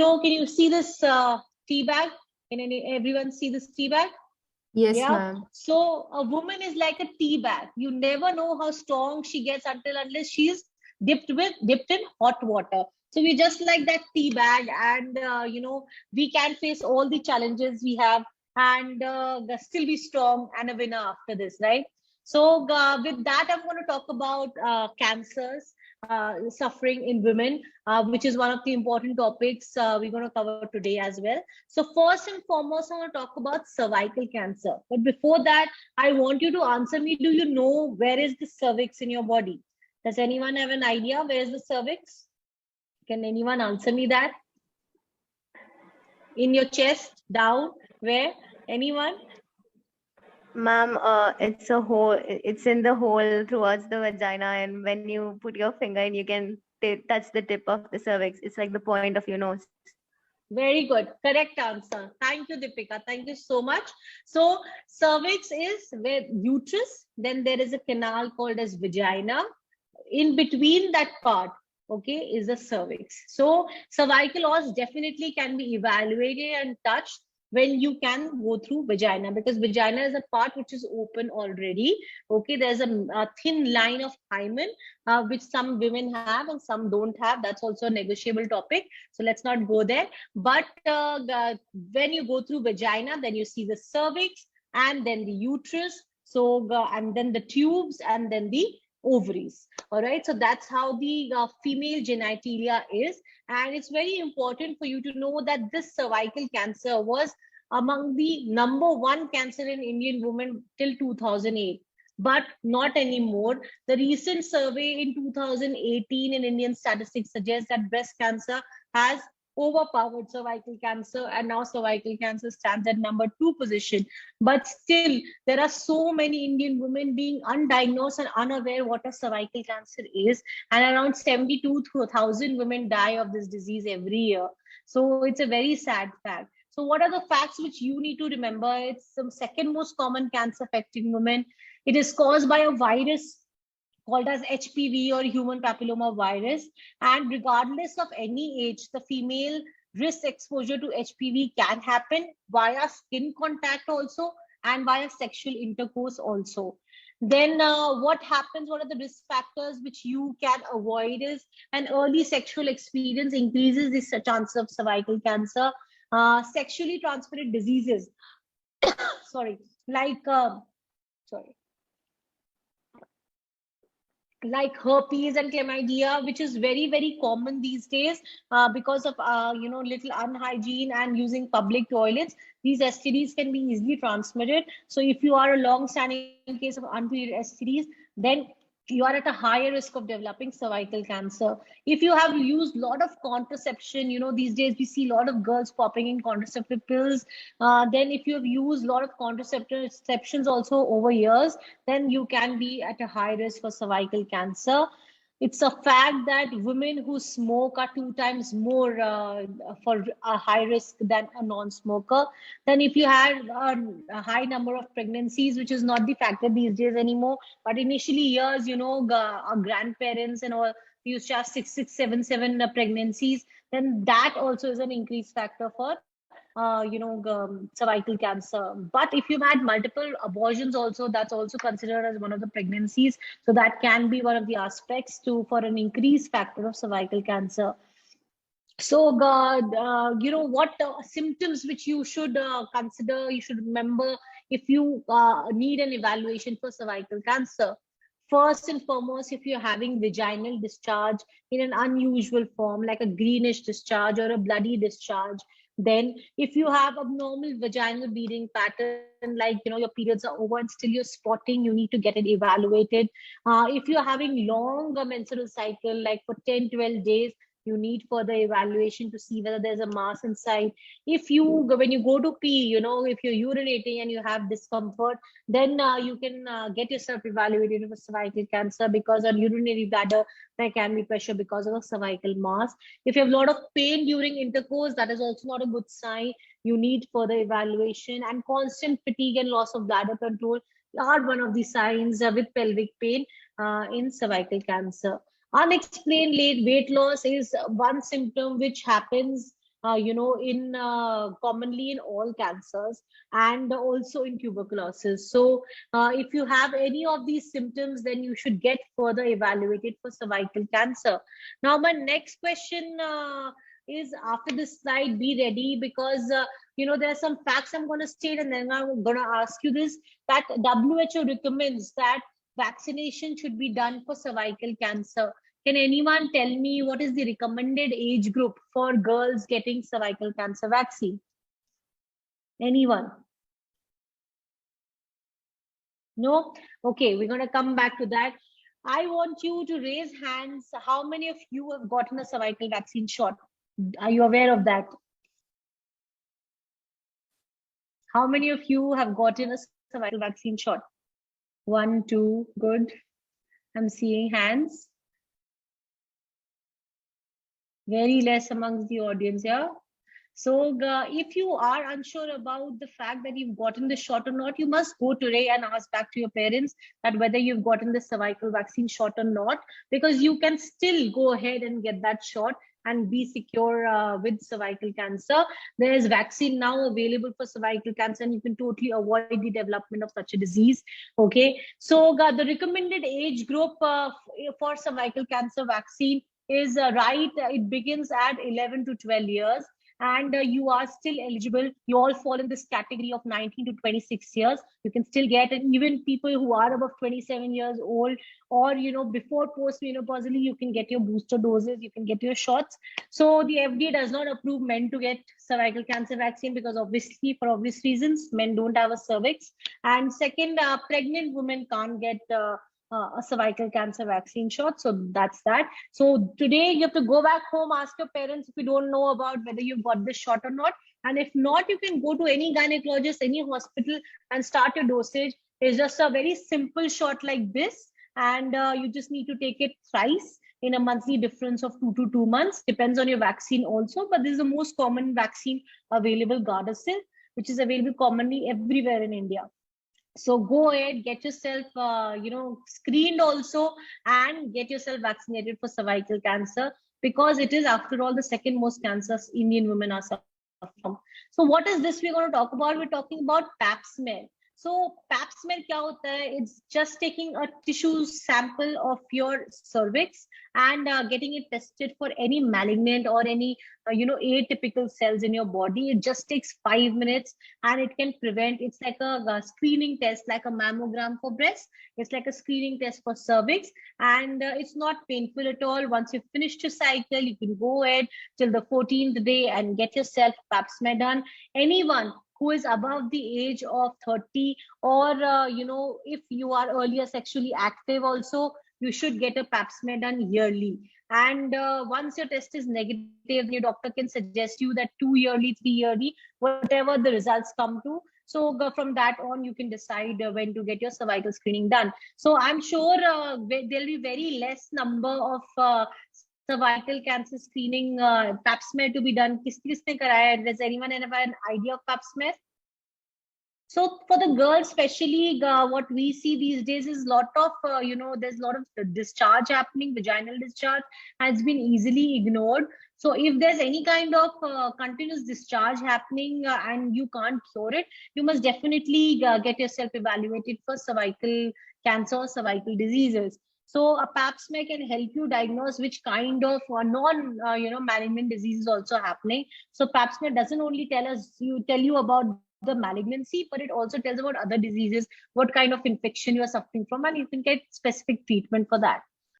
can you see this tea bag? Can everyone see this tea bag? Yes, Yeah. ma'am. So a woman is like a tea bag. You never know how strong she gets unless she's dipped in hot water. So we just like that tea bag, and we can face all the challenges we have, and still be strong and a winner after this, right? So with that, I'm going to talk about cancers suffering in women, which is one of the important topics we're going to cover today as well. So first and foremost, I want to talk about cervical cancer. But before that, I want you to answer me. Do you know where is the cervix in your body? Does anyone have an idea where is the cervix? Can anyone answer me that? In your chest, down, where? Anyone? Ma'am, it's a hole. It's in the hole towards the vagina, and when you put your finger in, you can touch the tip of the cervix. It's like the point of your nose. Very good. Correct answer. Thank you, Deepika. Thank you so much. So cervix is where uterus, then there is a canal called as vagina. In between that part, okay, is the cervix. So cervical os definitely can be evaluated and touched when you can go through vagina, because vagina is a part which is open already. Okay, there's a thin line of hymen which some women have and some don't have. That's also a negotiable topic, so let's not go there. But when you go through vagina, then you see the cervix and then the uterus, so and then the tubes and then the ovaries. All right, so that's how the female genitalia is, and it's very important for you to know that this cervical cancer was among the #1 cancer in Indian women till 2008, but not anymore. The recent survey in 2018 in Indian statistics suggests that breast cancer has overpowered cervical cancer, and now cervical cancer stands at #2 position. But still, there are so many Indian women being undiagnosed and unaware what a cervical cancer is, and around 72,000 women die of this disease every year. So it's a very sad fact. So what are the facts which you need to remember? It's the second most common cancer affecting women. It is caused by a virus called as HPV or human papilloma virus. And regardless of any age, the female risk exposure to HPV can happen via skin contact also and via sexual intercourse also. Then what happens, what are the risk factors which you can avoid is an early sexual experience increases the chance of cervical cancer. Sexually transmitted diseases, sorry, like like herpes and chlamydia, which is very common these days because of little unhygiene and using public toilets. These STDs can be easily transmitted. So if you are a long-standing case of untreated STDs, then you are at a higher risk of developing cervical cancer. If you have used a lot of contraception, these days we see a lot of girls popping in contraceptive pills. Then if you have used a lot of contraceptions also over years, then you can be at a high risk for cervical cancer. It's a fact that women who smoke are 2 times more for a high risk than a non-smoker. Then if you had a high number of pregnancies, which is not the factor these days anymore, but initially years, our grandparents and all used to have 6, 7 pregnancies, then that also is an increased factor for cervical cancer. But if you've had multiple abortions also, that's also considered as one of the pregnancies. So that can be one of the aspects for an increased factor of cervical cancer. So, what symptoms which you should consider, you should remember if you need an evaluation for cervical cancer. First and foremost, if you're having vaginal discharge in an unusual form, like a greenish discharge or a bloody discharge, then if you have abnormal vaginal bleeding pattern, like, your periods are over and still you're spotting, you need to get it evaluated. If you're having long menstrual cycle, like for 10-12 days, you need further evaluation to see whether there's a mass inside. When you go to pee, if you're urinating and you have discomfort, then you can get yourself evaluated for cervical cancer, because on urinary bladder there can be pressure because of a cervical mass. If you have a lot of pain during intercourse, that is also not a good sign. You need further evaluation. And constant fatigue and loss of bladder control are one of the signs with pelvic pain in cervical cancer. Unexplained late weight loss is one symptom which happens in commonly in all cancers and also in tuberculosis. So if you have any of these symptoms, then you should get further evaluated for cervical cancer. Now, my next question is, after this slide, be ready, because there are some facts I'm going to state, and then I'm going to ask you this, that WHO recommends that vaccination should be done for cervical cancer. Can anyone tell me what is the recommended age group for girls getting cervical cancer vaccine? Anyone? No? Okay, we're going to come back to that. I want you to raise hands. How many of you have gotten a cervical vaccine shot? Are you aware of that? How many of you have gotten a cervical vaccine shot? 1, 2, good. I'm seeing hands. Very less amongst the audience, yeah? So if you are unsure about the fact that you've gotten the shot or not, you must go today and ask back to your parents that whether you've gotten the cervical vaccine shot or not, because you can still go ahead and get that shot and be secure with cervical cancer. There is vaccine now available for cervical cancer, and you can totally avoid the development of such a disease. Okay, so the recommended age group for cervical cancer vaccine is it begins at 11 to 12 years. And you are still eligible. You all fall in this category of 19 to 26 years. You can still get, and even people who are above 27 years old, or before postmenopausally, you can get your booster doses, you can get your shots. So the FDA does not approve men to get cervical cancer vaccine, because obviously, for obvious reasons, men don't have a cervix. And second, pregnant women can't get a cervical cancer vaccine shot. So that's that. So today you have to go back home, ask your parents if you don't know about whether you've got this shot or not. And if not, you can go to any gynecologist, any hospital, and start your dosage. It's just a very simple shot like this. And you just need to take it thrice in a monthly difference of 2 to 2 months. Depends on your vaccine also. But this is the most common vaccine available, Gardasil, which is available commonly everywhere in India. So go ahead, get yourself, screened also, and get yourself vaccinated for cervical cancer, because it is, after all, the second most cancers Indian women are suffering from. So what is this we're going to talk about? We're talking about pap smear. So pap smear kya hota hai? It's just taking a tissue sample of your cervix and getting it tested for any malignant or any atypical cells in your body. It just takes 5 minutes, and it can prevent. It's like a screening test, like a mammogram for breast. It's like a screening test for cervix, and it's not painful at all. Once you've finished your cycle, you can go ahead till the 14th day and get yourself pap smear done. Anyone who is above the age of 30, or if you are earlier sexually active also, you should get a pap smear done yearly. And once your test is negative, your doctor can suggest you that 2 yearly, 3 yearly, whatever the results come to. So from that on, you can decide when to get your cervical screening done. So I'm sure there'll be very less number of cervical cancer screening pap smear to be done. Kisne karaya? Does anyone have an idea of pap smear? So for the girls, especially, what we see these days is lot of, there's a lot of discharge happening. Vaginal discharge has been easily ignored. So if there's any kind of continuous discharge happening and you can't cure it, you must definitely get yourself evaluated for cervical cancer or cervical diseases. So a pap smear can help you diagnose which kind of malignant disease is also happening. So pap smear doesn't only tell you about the malignancy, but it also tells about other diseases, what kind of infection you are suffering from, and you can get specific treatment for that.